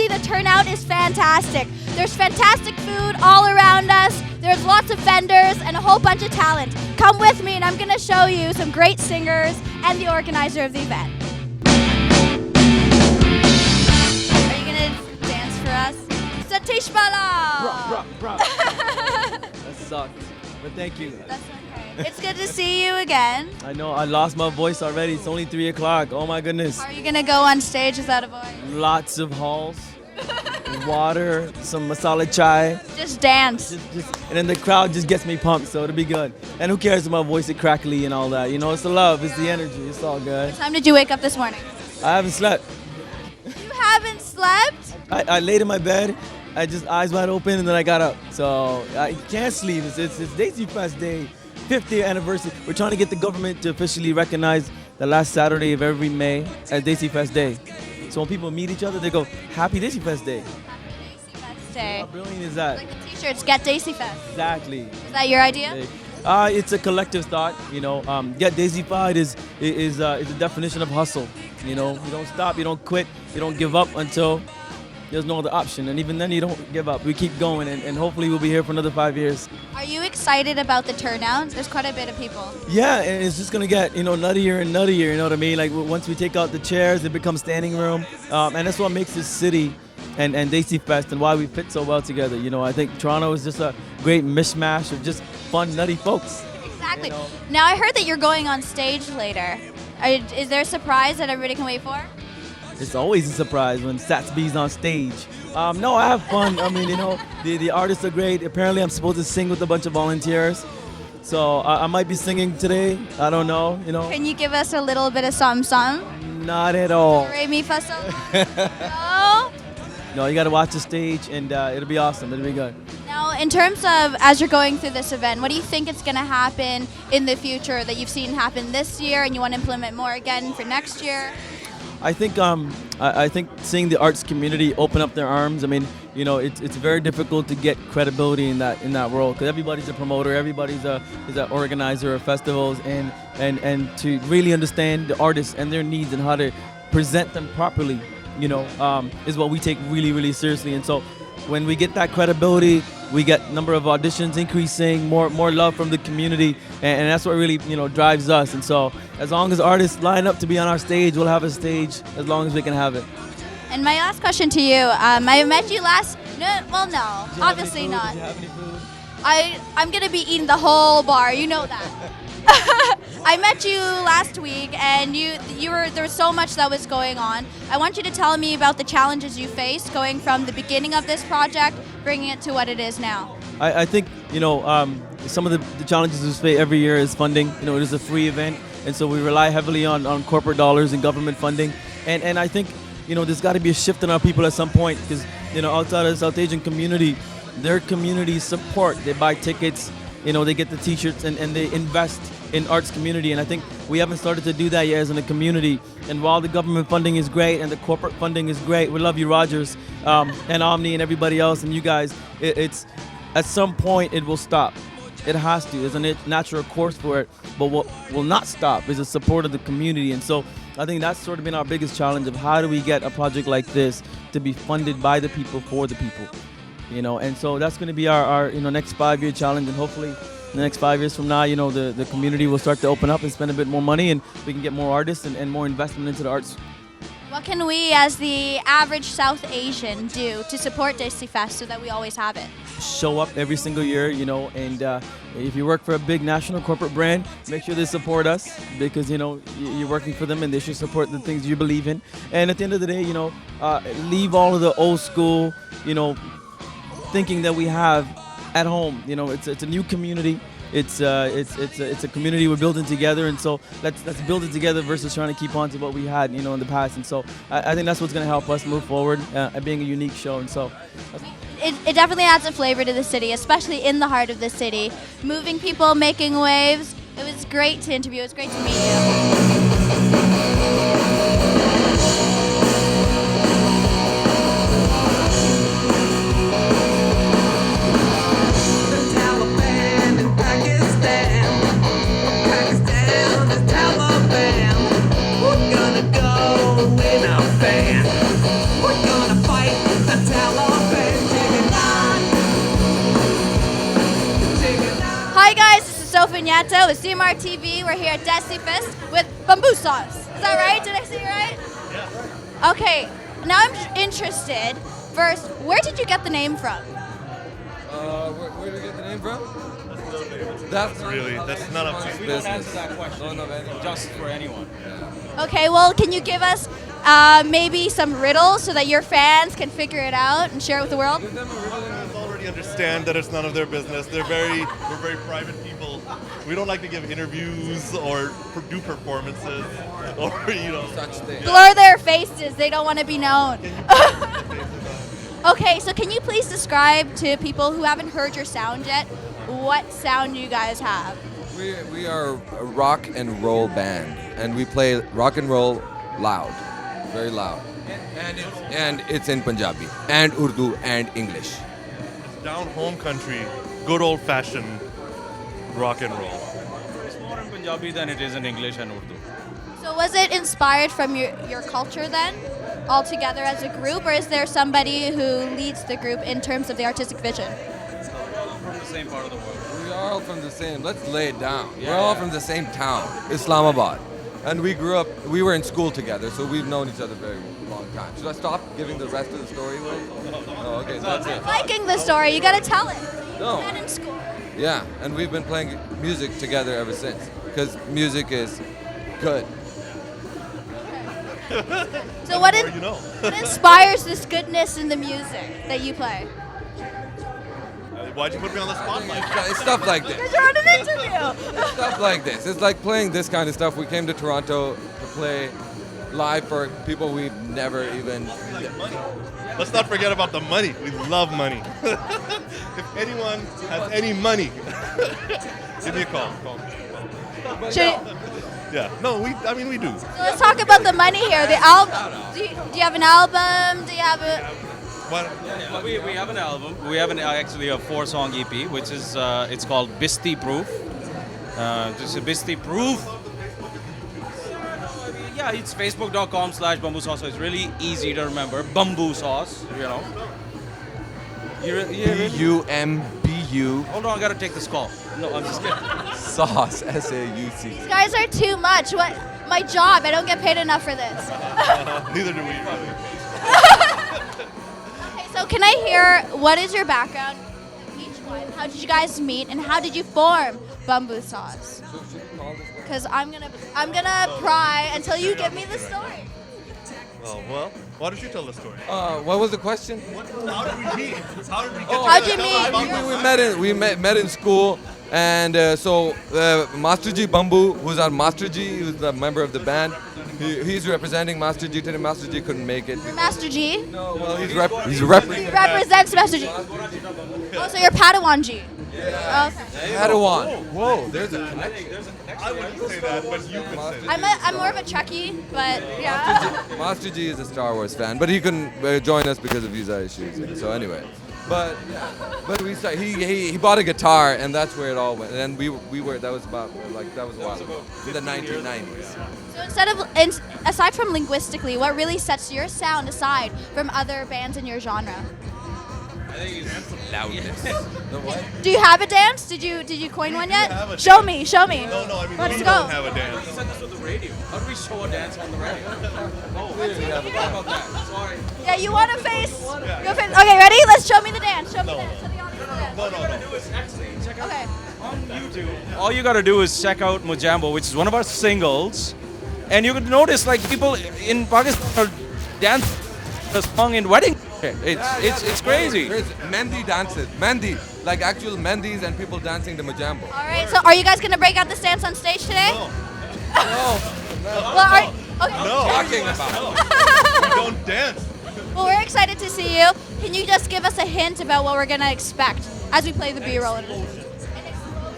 see the turnout is fantastic. There's fantastic food all around us. There's lots of vendors and a whole bunch of talent. Come with me and I'm going to show you some great singers and the organizer of the event. Are you going to dance for us? Satish Bala! That sucked, but thank you. That's okay. It's good to see you again. I know, I lost my voice already. It's only 3 o'clock. Oh my goodness. How are you going to go on stage without a voice? Lots of halls, water, some masala chai. Just dance. And then the crowd just gets me pumped, so it'll be good. And who cares if my voice is crackly and all that? You know, it's the love, it's the energy, it's all good. What time did you wake up this morning? I haven't slept. You haven't slept? I laid in my bed, I just eyes wide open, and then I got up. So I can't sleep. It's Desi Fest Day, 50th anniversary. We're trying to get the government to officially recognize the last Saturday of every May as Desi Fest Day. So when people meet each other, they go, Happy Desi Fest Day. Desi Fest Day. How brilliant is that? Like the t-shirts, Get Desi Fest. Exactly. Is that your idea? It's a collective thought, you know. Get Desified is a definition of hustle. You know, you don't stop, you don't quit, you don't give up until there's no other option. And even then, you don't give up. We keep going, and hopefully we'll be here for another 5 years. Are you excited about the turnout? There's quite a bit of people. Yeah, and it's just gonna get, nuttier and nuttier. You know what I mean? Like once we take out the chairs, it becomes standing room, and that's what makes this city and Desi Fest and why we fit so well together. You know, I think Toronto is just a great mishmash of just fun, nutty folks. Exactly. You know? Now I heard that you're going on stage later. Is there a surprise that everybody can wait for? It's always a surprise when Sats B's on stage. No, I have fun. I mean, the artists are great. Apparently, I'm supposed to sing with a bunch of volunteers. So I might be singing today. I don't know, Can you give us a little bit of something? Not at all. Re, mi, fa, sol? No? No, you got to watch the stage, and it'll be awesome. It'll be good. Now, in terms of, as you're going through this event, what do you think is going to happen in the future that you've seen happen this year and you want to implement more again for next year? I think seeing the arts community open up their arms. I mean, it's very difficult to get credibility in that world because everybody's a promoter, everybody's is an organizer of festivals, and to really understand the artists and their needs and how to present them properly, is what we take really, really seriously. And so when we get that credibility, we get number of auditions increasing, more love from the community, and that's what really drives us. And so as long as artists line up to be on our stage, we'll have a stage as long as we can have it. And my last question to you, I met you last. No, obviously not. Did you have any food? I'm gonna be eating the whole bar. You know that. I met you last week, and there was so much that was going on. I want you to tell me about the challenges you faced going from the beginning of this project, bringing it to what it is now. I think some of the challenges we face every year is funding. It is a free event, and so we rely heavily on corporate dollars and government funding. And I think there's got to be a shift in our people at some point because outside of the South Asian community, their community support. They buy tickets. They get the T-shirts and they invest in arts community, and I think we haven't started to do that yet as in a community. And while the government funding is great and the corporate funding is great, we love you, Rogers, and Omni and everybody else and you guys, it's at some point it will stop. It has to. There's a natural course for it, but what will not stop is the support of the community. And so I think that's sort of been our biggest challenge of how do we get a project like this to be funded by the people for the people. And so that's going to be our next 5-year challenge, and hopefully in the next 5 years from now, the community will start to open up and spend a bit more money, and we can get more artists and more investment into the arts. What can we, as the average South Asian, do to support Desi Fest so that we always have it? Show up every single year, and if you work for a big national corporate brand, make sure they support us because, you're working for them and they should support the things you believe in. And at the end of the day, leave all of the old school, thinking that we have at home. It's a new community. It's a community we're building together, and so let's build it together versus trying to keep on to what we had in the past. And so I think that's what's going to help us move forward at being a unique show. And so it definitely adds a flavor to the city, especially in the heart of the city. Moving people, making waves. It was great to interview. It was great to meet you. We're gonna go in a van. We're gonna fight Joe Vigneto with CMR TV. We're here at Desi Fest with Bumbu sauce. Is that right? Did I say it right? Yeah. Okay, now I'm interested. First, where did you get the name from? Where did you get the name from? That's none of We business. don't answer that question. Just for anyone. Okay, well, can you give us maybe some riddles so that your fans can figure it out and share it with the world? Fans already understand that it's none of their business. We're very private people. We don't like to give interviews or do performances or Such thing. Blur their faces. They don't want to be known. Okay, so can you please describe to people who haven't heard your sound yet what sound you guys have? We are a rock and roll band, and we play rock and roll loud, very loud, and it's in Punjabi and Urdu and English. down home country, good old fashioned rock and roll. It's more in Punjabi than it is in English and Urdu. So was it inspired from your culture then, all together as a group, or is there somebody who leads the group in terms of the artistic vision? From the same part of the world. We are all from the same. Let's lay it down. We're all from the same town, Islamabad, and we grew up. We were in school together, so we've known each other very long time. Should I stop giving the rest of the story away? Oh, okay, that's it. Liking the story, you gotta tell it. No. Not in school. Yeah, and we've been playing music together ever since, because music is good. So what, The more you know. what inspires this goodness in the music that you play? Why'd you put me on the spotlight? It's stuff like this. Because you're on an interview. Stuff like this. It's like playing this kind of stuff. We came to Toronto to play live for people we've never even. Money. Let's not forget about the money. We love money. If anyone has any money, give me a call. Call me. Should- Yeah. No, we do. So let's talk about the money here. The album. Do you have an album? Do you have a? What? We have an album. We have actually a 4-song EP, which is it's called Bisti Proof. Just a Bisti Proof. Yeah, it's facebook.com/bumbu sauce. So it's really easy to remember. Bumbu sauce, you know. BUMBU Hold on, I gotta take this call. No, I'm just kidding. sauce. SAUC. These guys are too much. What? My job. I don't get paid enough for this. Neither do we. Okay, so can I hear what is your background? Each one. How did you guys meet, and how did you form Bumbu Sauce? Because I'm gonna pry until you give me the story. Oh, well, why don't you tell the story? What was the question? How did we meet? How did we get How'd you together? meet? We met in school, and so Master G Bumbu, who's our Master G, who's the member of the band, he's representing Master G today. Master G couldn't make it. Master G. No, well, he's He representing represents Master G. Oh, so you're Padawan G. Okay. Padawan. Whoa, there's a connection. I wouldn't say that, but you could say that. I'm more of a Trekkie, but yeah. Master G is a Star Wars fan, but he couldn't join us because of visa issues. So anyway, but we started, he bought a guitar, and that's where it all went. And we were that was a while ago, in the 1990s. So aside from linguistically, what really sets your sound aside from other bands in your genre? Loudness. The what? Do you have a dance? Did you coin one have yet? a Show dance. me, show me. No, I mean, Let's we go. don't have a dance. Send this to the radio. How do we show a dance on the radio? How about that? Sorry. Yeah, you want a face? You want a face? Okay, ready? Let's show me the dance. Show me the dance. Show the audience the dance. No. Check out Okay. on YouTube. All you gotta do is check out Mujambo, which is one of our singles, and you could notice like people in Pakistan are dancing the song in wedding. It's crazy. There's Mendi dances. Mendi, like actual Mendis and people dancing the Mujambo. All right. So, are you guys gonna break out this dance on stage today? No. Well, okay. No. Talking about. We don't dance. Well, we're excited to see you. Can you just give us a hint about what we're gonna expect as we play the B-roll?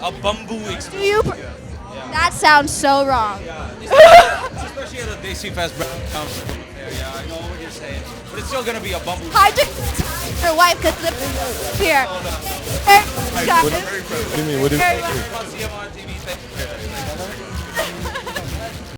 A bamboo Do experience. you? That sounds so wrong. Especially at the Desi Fest. Yeah, I know what you're saying. But it's still gonna be a bamboo. Hide your wife because the here. What do you mean? Very much. On CMR TV.